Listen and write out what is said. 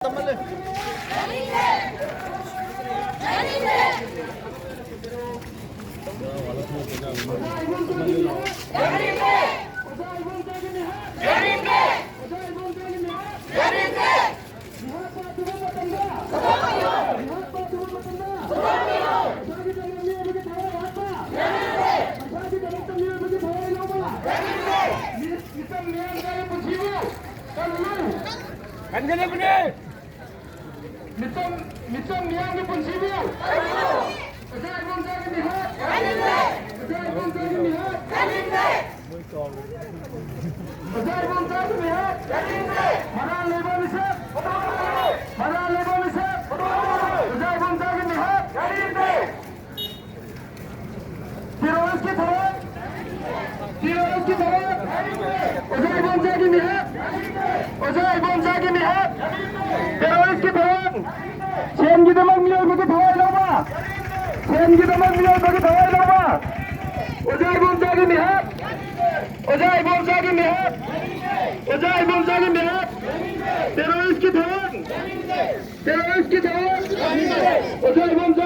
ತಮ್ಮಲ್ಲಿ Mitom yang dipunsibil. Saya belum saya lihat. Saya belum saya lihat. Saya belum saya lihat. Mana lebar misal? Mana lebar misal? Saya belum saya lihat. Teroris की तरफ. Teroris की तरफ. Saya belum saya lihat. Saya belum saya lihat. Teroris की तरफ. Sen gidemem diyor bugün havayla. Sen gidemem diyor bugün havayla. Ocay Bonzagi Nihat. Ocay Bonzagi Nihat. Ocay Bonzagi Nihat. Terörist ki terör. Terörist ki terör. Ocay Bonzagi